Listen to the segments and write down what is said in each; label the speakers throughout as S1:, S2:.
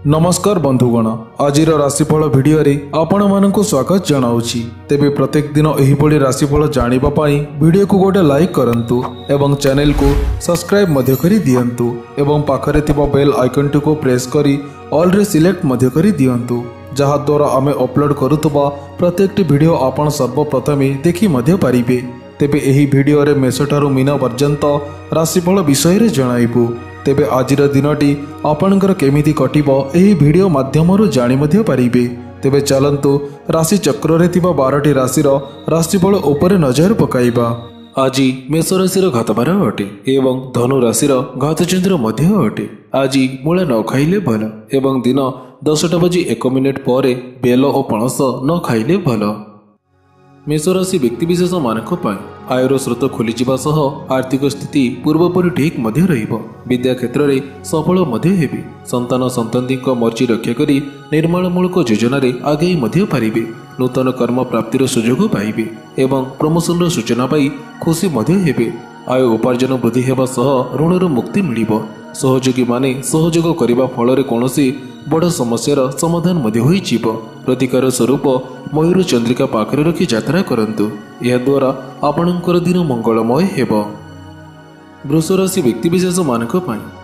S1: नमस्कार बंधुगण, आज राशिफल भिडियो आपण मानक स्वागत जनाऊँगी। तेबे प्रत्येक दिन एहिभଳି राशिफल जानिबा पाई वीडियो को गोटे लाइक करंतु एवं चैनल को सब्सक्राइब मध्य करी दियंतु एवं पाखरे थिबा बेल आइकन को प्रेस करी ऑल रे सिलेक्ट मध्य करी दियंतु, जहा द्वारा आमे अपलोड करुतबा प्रत्येक वीडियो आपण सर्वप्रथमे देखि मध्य पारिबे। तेबे एही भिडियो रे मेषठारु मीन पर्यंत राशिफल विषय रे जणाइबु। तेबे आजिर दिनटी आपणकर केमिति कटिबो एही भिडियो माध्यमरु जानि मध्य पारिबे। तेबे चलंतु राशि चक्र रे थिबा 12टी राशिर राशिफल उपरे नजर पकाइबा। आज मेष राशिर घातबार अटे एवं धनु राशिर घातचंद्र मध्य अटे। आज मूला न खाइले भल एवं दिन 10:01 पर बेल और पणस न खाइले भल। मेष राशि व्यक्तिविशेष मानक आयर स्रोत खोली सह आर्थिक स्थिति पूर्वपरि ठीक मध्य रहिबो। विद्या क्षेत्र में सफल मध्य हेबे। संतान संतति मर्जी रक्षा करी निर्माणमूलक योजन आगे मध्य पारिबे। नूतन कर्म प्राप्तिर सुजोग पाइबे एवं प्रमोशन सूचना पाई खुशी मध्य हेबे। आय उपार्जन वृद्धि हेबा सह ऋणर मुक्ति मिलिबो। सहयोगी माने सहयोग करिबा फल कौनसी बड़ समस्यार समाधान मध्य होई जीवो। प्रतिकार स्वरूप मयूर चंद्रिका पाखरे रखी यात्रा करंतु, यह द्वारा आपणकर दिन मंगलमय हेबो। वृष राशि व्यक्तिविशेष मानक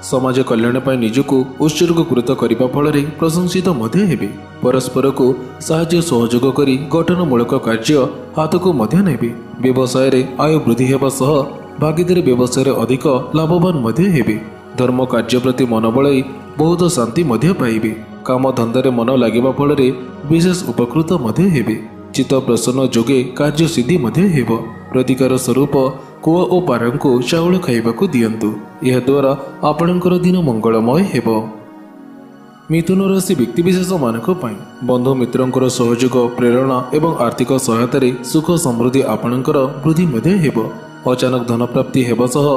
S1: समाज कल्याण पाई निजको उत्सर्गीकृत करने फल प्रशंसित मध्य हेबे। परस्पर को साहाय्य सहयोग करी गठनमूलक कार्य हाथ को मध्य नेबे। व्यवसाय रे आय वृद्धि हेबा सह भागीदारी व्यवसाय अधिक लाभवान मध्य हेबे। धर्म कार्य प्रति मन बलाई बहुत शांति मध्य पाइबे। काम धंदारे मन लागिबा फल विशेष उपकृत मध्य हेबे। चित्त प्रसन्न जोगे कार्य सिद्धि मध्य हेबो। प्रतिकार स्वरूप कुआ और पारंको चाउल खाइबाकू दियंतु, यह द्वारा आपणकर दिन मंगलमय हेबो। मिथुन राशि व्यक्तिविशेष मानक बंधु मित्रंकर सहयोग प्रेरणा एवं आर्थिक सहायतारे सुख समृद्धि आपणकर वृद्धि मध्य हेबो। अचानक धन प्राप्ति हेबा सह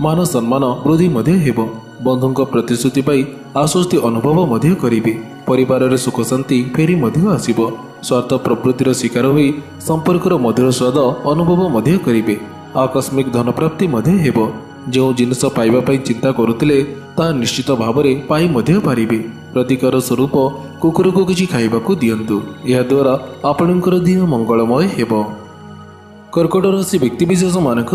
S1: मान सम्मान वृद्धि मध्य हेबो। बंधुଙ୍କ प्रतिश्रुति पाई आश्वस्ति अनुभव मध्य करिबे। परिवार रे सुख शांति फेरी मध्य आसीबो। स्वार्थ प्रवृत्तिर शिकार होई संपर्कर मधुर स्वाद अनुभव मध्य करिबे। आकस्मिक धन प्राप्ति मध्य हेबो। जो जिनस पाइबा पाई चिंता करुतिले ता निश्चित भावरे पाई मध्य पारिबे। प्रतिकार स्वरूप कुकुर को किछि खाइबाकू दियंतु, यह द्वारा आपणकर दिन मंगलमय हेबो। कर्कट राशि व्यक्तिविशेष मानक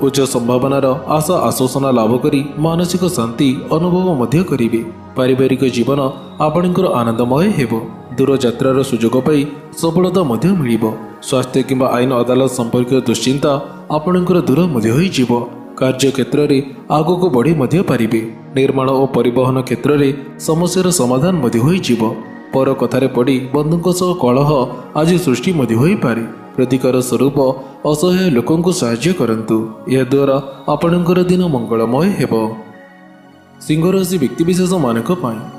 S1: उच्च संभावनार आशा आश्वासना लाभ करी मानसिक शांति अनुभव मध्य करिबे। पारिवारिक जीवन आपणकर आनंदमय हेबो। दूर यात्रार सुजोग पाई सफलता मध्य मिलिबो। स्वास्थ्य किंबा आईन अदालत संपर्क दुश्चिंता आपणकर दूर मध्य होई जीवो। कार्य क्षेत्र में आगक बढ़ी मध्य पारिबे। निर्माण और परिवहन क्षेत्र में समस्यार समाधान मध्य होई जीवो। पर कथारे पड़ी बंधुଙ୍କ सह कलह आज सृष्टि मध्य होई पारे। प्रतिकार स्वरूप असहाय लोकों को साहाय्य करंतु, यह द्वारा आपणकर दिन मंगलमय हेबो। सिंह राशि व्यक्तिविशेष मानक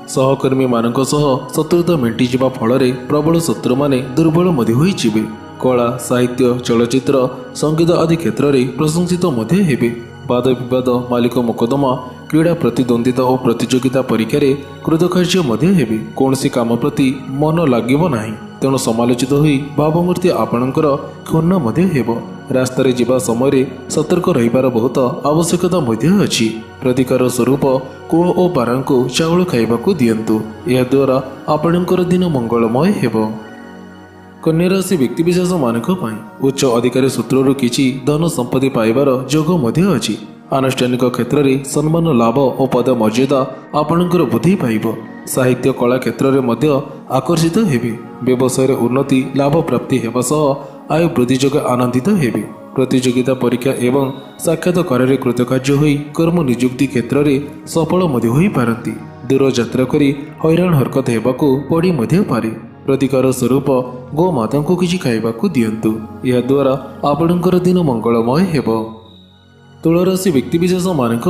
S1: सहकर्मी मानक सह शत्रुता मेंटी जिबा फल प्रबल शत्रु माने दुर्बल मध्य होई जिबे। कला साहित्य चलचित्र संगीत आदि क्षेत्र में प्रशंसित मध्य हेबे। वाद विवाद मालिक मोकदमा क्रीड़ा प्रतिद्वंदिता और प्रतियोगिता परीक्षा रे कृतकार्य मध्य हेबे। कौनसी काम प्रति मन लागिबो नाही, तेणु समालोचित होई भावमूर्ति आपणकर क्षुण्ण मध्य हेबो। रास्ता रे जिबा समय रे सतर्क रहिबार बहुत आवश्यकता मध्य अछि। प्रतिकार स्वरूप कुआ और पारांको चाउल खाइबाकू दियंतु, यह द्वारा आपणकर दिन मंगलमय हेबो। कन्या राशि व्यक्तिविशेष मानक उच्च अधिकारी सूत्रु किछि धन संपत्ति पाइबार जोग मध्य अछि। आनुष्ठानिक क्षेत्र में सम्मान लाभ और पद मर्यादा आपणकर वृद्धि पाइबो। साहित्य कला क्षेत्र में मध्य आकर्षित हेबे। व्यवसाय उन्नति लाभ प्राप्ति हेबा सह आय वृद्धि जोगे आनंदित हेबे। प्रतियोगिता परीक्षा एवं साक्षात्कार कृतकार्य होई कर्म नियुक्ति क्षेत्र में सफल मध्य होई पारंती। दूर यात्रा करी हैरान हरकत हेबाकू पड़ी मध्य पारे। प्रतिकार स्वरूप गो माता को किछि खाइबाकू दियंतु, यह द्वारा आपणकर दिन मंगलमय हेबो। तुला राशि व्यक्तिविशेष मानक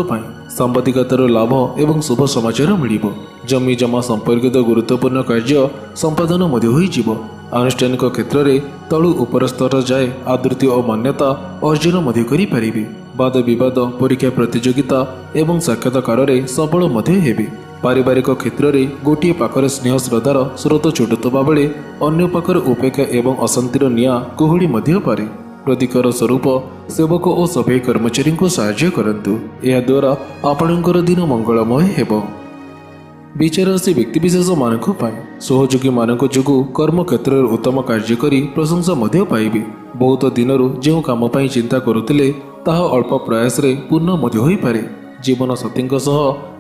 S1: सांबादिकतार लाभ एवं शुभ समाचार मिलिबो। जमी जमा संपर्कित गुरुत्वपूर्ण कार्य संपादन मध्य होई जीवो। आनुष्ठानिक क्षेत्र में तलु उपर स्तर जाए आदृति और मान्यता अर्जन मध्य करि पारिबे। वाद विवाद परीक्षा प्रतियोगिता एवं साक्षात्कार सफल मध्य हेबे। पारिवारिक क्षेत्र में गोटे पाखरे स्नेह श्रद्धार स्रोत छुटुवा बेले अन्य पाखरे उपेक्षा एवं अशांतिर निया कुहुड़ी मध्य पारे। प्रतिकार स्वरूप सेवक और सफाई कर्मचारी को साहाय्य करंतु, यह द्वारा आपणकर दिन मंगलमय हेबो। ବିଚାର ଆସି ବ୍ୟକ୍ତିବିଶେଷ ମାନଙ୍କ ପାଇଁ ସହଯୋଗୀ ମାନଙ୍କ ଯୋଗୁଁ କର୍ମକ୍ଷେତ୍ରରେ ଉତ୍ତମ କାର୍ଯ୍ୟ କରି ପ୍ରଶଂସା ମଧ୍ୟ ପାଇବେ। ବହୁତ ଦିନରୁ ଯେଉଁ କାମ ପାଇଁ ଚିନ୍ତା କରୁଥିଲେ ତାହା ଅଳ୍ପ ପ୍ରୟାସରେ ପୂର୍ଣ୍ଣ ମଧ୍ୟ ହୋଇପାରେ। ଜୀବନ ସାଥୀଙ୍କ ସହ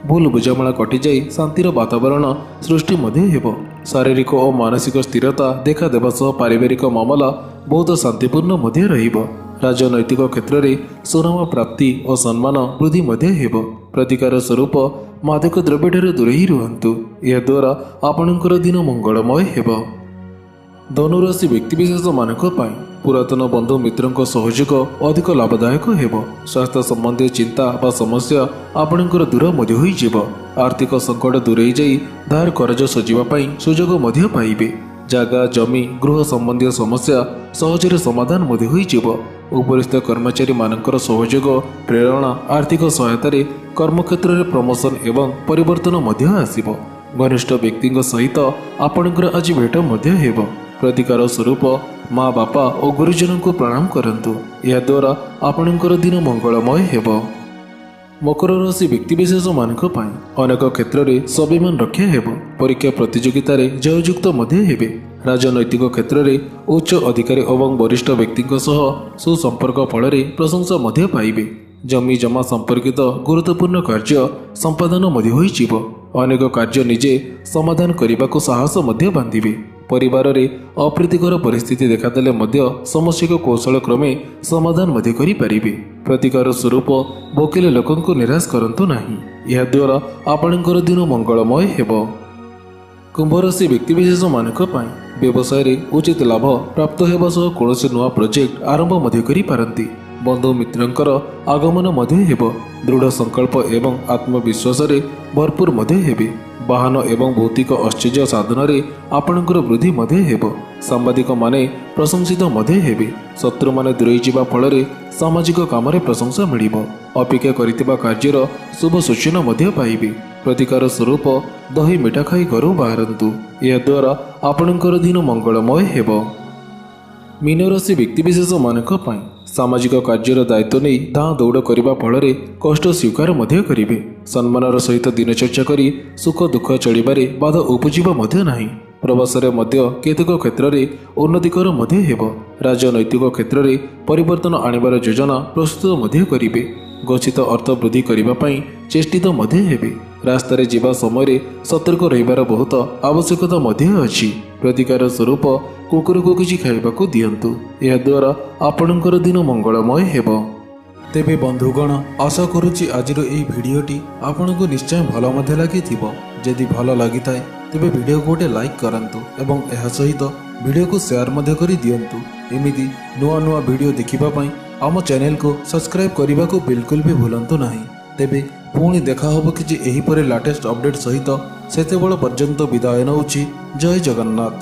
S1: ଭୁଲ ବୁଝାମଣା କଟିଯାଇ ଶାନ୍ତିର ବାତାବରଣ ସୃଷ୍ଟି ମଧ୍ୟ ହେବ। ଶାରୀରିକ ଓ ମାନସିକ ସ୍ଥିରତା ଦେଖାଦେବା ସହ ପାରିବାରିକ ମାମଲା ବହୁତ ଶାନ୍ତିପୂର୍ଣ୍ଣ ମଧ୍ୟ ରହିବ। ରାଜନୈତିକ କ୍ଷେତ୍ରରେ ସୁନାମ ପ୍ରାପ୍ତି ଓ ସମ୍ମାନ ବୃଦ୍ଧି ମଧ୍ୟ ହେବ। ପ୍ରତିକାର ସ୍ୱରୂପ ମାଦକ ଦ୍ରବ୍ୟଠାରୁ ଦୂରେଇ ରୁହନ୍ତୁ, ଏହାଦ୍ୱାରା ଆପଣଙ୍କର ଦିନ ମଙ୍ଗଳମୟ ହେବ। ଧନୁରାଶି ବ୍ୟକ୍ତିବିଶେଷ ମାନଙ୍କ ପାଇଁ ପୁରାତନ ବନ୍ଧୁ ମିତ୍ରଙ୍କ ସହଯୋଗ ଅଧିକ ଲାଭଦାୟକ ହେବ। ସ୍ୱାସ୍ଥ୍ୟ ସମ୍ବନ୍ଧୀୟ ଚିନ୍ତା ବା ସମସ୍ୟା ଆପଣଙ୍କର ଦୂର ମଧ୍ୟ ହୋଇଯିବ। ଆର୍ଥିକ ସଙ୍କଟ ଦୂରେଇ ଯାଇ ଧାର କରଜ ସୁଝିବା ପାଇଁ ସୁଯୋଗ ମଧ୍ୟ ପାଇବେ। ଜାଗା ଜମି ଗୃହ ସମ୍ବନ୍ଧୀୟ ସମସ୍ୟା ସହଜରେ ସମାଧାନ ମଧ୍ୟ ହୋଇଯିବ। ଉପରିସ୍ଥ କର୍ମଚାରୀ ମାନଙ୍କର ସହଯୋଗ ପ୍ରେରଣା ଆର୍ଥିକ ସହାୟତାରେ କର୍ମକ୍ଷେତ୍ରରେ ପ୍ରମୋସନ ଏବଂ ପରିବର୍ତ୍ତନ ମଧ୍ୟ ଆସିବ। ଘନିଷ୍ଠ ବ୍ୟକ୍ତିଙ୍କ ସହିତ ଆପଣଙ୍କର ଆଜି ଭେଟ ମଧ୍ୟ ହେବ। ପ୍ରତିକାର ସ୍ୱରୂପ ମା ବାପା ଓ ଗୁରୁଜନଙ୍କୁ ପ୍ରଣାମ କରନ୍ତୁ, ଏହାଦ୍ୱାରା ଆପଣଙ୍କର ଦିନ ମଙ୍ଗଳମୟ ହେବ। ମକର ରାଶି ବ୍ୟକ୍ତିବିଶେଷ ମାନଙ୍କ ପାଇଁ ଅନେକ କ୍ଷେତ୍ରରେ ସ୍ୱାଭିମାନ ରକ୍ଷା ହେବ। ପରୀକ୍ଷା ପ୍ରତିଯୋଗିତାରେ ଜୟଯୁକ୍ତ ମଧ୍ୟ ହେବେ। ରାଜନୈତିକ କ୍ଷେତ୍ରରେ ଉଚ୍ଚ ଅଧିକାରୀ ଏବଂ ବରିଷ୍ଠ ବ୍ୟକ୍ତିଙ୍କ ସହ ସୁସମ୍ପର୍କ ଫଳରେ ପ୍ରଶଂସା ମଧ୍ୟ ପାଇବେ। ଜମି ଜମା ସମ୍ପର୍କିତ ଗୁରୁତ୍ୱପୂର୍ଣ୍ଣ କାର୍ଯ୍ୟ ସମ୍ପାଦନ ମଧ୍ୟ ହୋଇଯିବ। ଅନେକ କାର୍ଯ୍ୟ ନିଜେ ସମାଧାନ କରିବାକୁ ସାହସ ମଧ୍ୟ ବାନ୍ଧିବେ। ପରିବାରରେ ଅପ୍ରୀତିକର ପରିସ୍ଥିତି ଦେଖାଦେଲେ ମଧ୍ୟ ସମସ୍ୟାକୁ କୌଶଳ କ୍ରମେ ସମାଧାନ ମଧ୍ୟ କରିପାରିବେ। ପ୍ରତିକାର ସ୍ୱରୂପ ଭୋକିଲ ଲୋକଙ୍କୁ ନିରାଶ କରନ୍ତୁ ନାହିଁ, ଏହାଦ୍ୱାରା ଆପଣଙ୍କର ଦିନ ମଙ୍ଗଳମୟ ହେବ। କୁମ୍ଭ ରାଶି ବ୍ୟକ୍ତିବିଶେଷ ମାନଙ୍କ ପାଇଁ ବ୍ୟବସାୟରେ ଉଚିତ ଲାଭ ପ୍ରାପ୍ତ ହେବା ସହ କୌଣସି ନୂଆ ପ୍ରୋଜେକ୍ଟ ଆରମ୍ଭ ମଧ୍ୟ କରିପାରନ୍ତି। ବନ୍ଧୁ ମିତ୍ରଙ୍କର ଆଗମନ ମଧ୍ୟ ହେବ। ଦୃଢ଼ ସଂକଳ୍ପ ଏବଂ ଆତ୍ମବିଶ୍ୱାସରେ ଭରପୁର ମଧ୍ୟ ହେବେ। ବାହନ ଏବଂ ଭୌତିକ ଐଶ୍ୱର୍ଯ୍ୟ ସାଧନରେ ଆପଣଙ୍କର ବୃଦ୍ଧି ମଧ୍ୟ ହେବ। ସାମ୍ବାଦିକ ମାନେ ପ୍ରଶଂସିତ ମଧ୍ୟ ହେବେ। ଶତ୍ରୁମାନେ ଦୂରେଇ ଯିବା ଫଳରେ ସାମାଜିକ କାମରେ ପ୍ରଶଂସା ମିଳିବ। ଅପେକ୍ଷା କରିଥିବା କାର୍ଯ୍ୟର ଶୁଭ ସୂଚନା ମଧ୍ୟ ପାଇବେ। ପ୍ରତିକାର ସ୍ୱରୂପ ଦହି ମିଠା ଖାଇ ଘରୁ ବାହାରନ୍ତୁ, ଏହାଦ୍ୱାରା ଆପଣଙ୍କର ଦିନ ମଙ୍ଗଳମୟ ହେବ। ମୀନରାଶି ବ୍ୟକ୍ତିବିଶେଷ ମାନଙ୍କ ପାଇଁ ସାମାଜିକ କାର୍ଯ୍ୟର ଦାୟିତ୍ୱ ନେଇ ଧାଁ ଦୌଡ଼ କରିବା ଫଳରେ କଷ୍ଟ ସ୍ୱୀକାର ମଧ୍ୟ କରିବେ। ସମ୍ମାନର ସହିତ ଦିନଚର୍ଯ୍ୟା କରି ସୁଖ ଦୁଃଖ ଚଳିବାରେ ବାଧା ଉପୁଜିବ ମଧ୍ୟ ନାହିଁ। ପ୍ରବାସରେ ମଧ୍ୟ କେତେକ କ୍ଷେତ୍ରରେ ଉନ୍ନତିକର ମଧ୍ୟ ହେବ। ରାଜନୈତିକ କ୍ଷେତ୍ରରେ ପରିବର୍ତ୍ତନ ଆଣିବାର ଯୋଜନା ପ୍ରସ୍ତୁତ ମଧ୍ୟ କରିବେ। ଗଚ୍ଛିତ ଅର୍ଥ ବୃଦ୍ଧି କରିବା ପାଇଁ ଚେଷ୍ଟିତ ମଧ୍ୟ ହେବେ। ରାସ୍ତାରେ ଯିବା ସମୟରେ ସତର୍କ ରହିବାର ବହୁତ ଆବଶ୍ୟକତା ମଧ୍ୟ ଅଛି। ପ୍ରତିକାର ସ୍ୱରୂପ କୁକୁରକୁ କିଛି ଖାଇବାକୁ ଦିଅନ୍ତୁ, ଏହାଦ୍ୱାରା ଆପଣଙ୍କର ଦିନ ମଙ୍ଗଳମୟ ହେବ। ତେବେ ବନ୍ଧୁଗଣ, ଆଶା କରୁଛି ଆଜିର ଏହି ଭିଡ଼ିଓଟି ଆପଣଙ୍କୁ ନିଶ୍ଚୟ ଭଲ ମଧ୍ୟ ଲାଗିଥିବ। ଯଦି ଭଲ ଲାଗିଥାଏ ତେବେ ଭିଡ଼ିଓକୁ ଗୋଟେ ଲାଇକ୍ କରନ୍ତୁ ଏବଂ ଏହା ସହିତ ଭିଡ଼ିଓକୁ ସେୟାର ମଧ୍ୟ କରି ଦିଅନ୍ତୁ। ଏମିତି ନୂଆ ନୂଆ ଭିଡ଼ିଓ ଦେଖିବା ପାଇଁ ଆମ ଚ୍ୟାନେଲକୁ ସବସ୍କ୍ରାଇବ୍ କରିବାକୁ ବିଲକୁଲ ବି ଭୁଲନ୍ତୁ ନାହିଁ। ତେବେ ପୁଣି ଦେଖା ହେବ କିଛି ଏହିପରି ଲାଟେଷ୍ଟ ଅପଡେଟ୍ ସହିତ। ସେତେବେଳେ ପର୍ଯ୍ୟନ୍ତ ବିଦାୟ ନେଉଛି। ଜୟ ଜଗନ୍ନାଥ।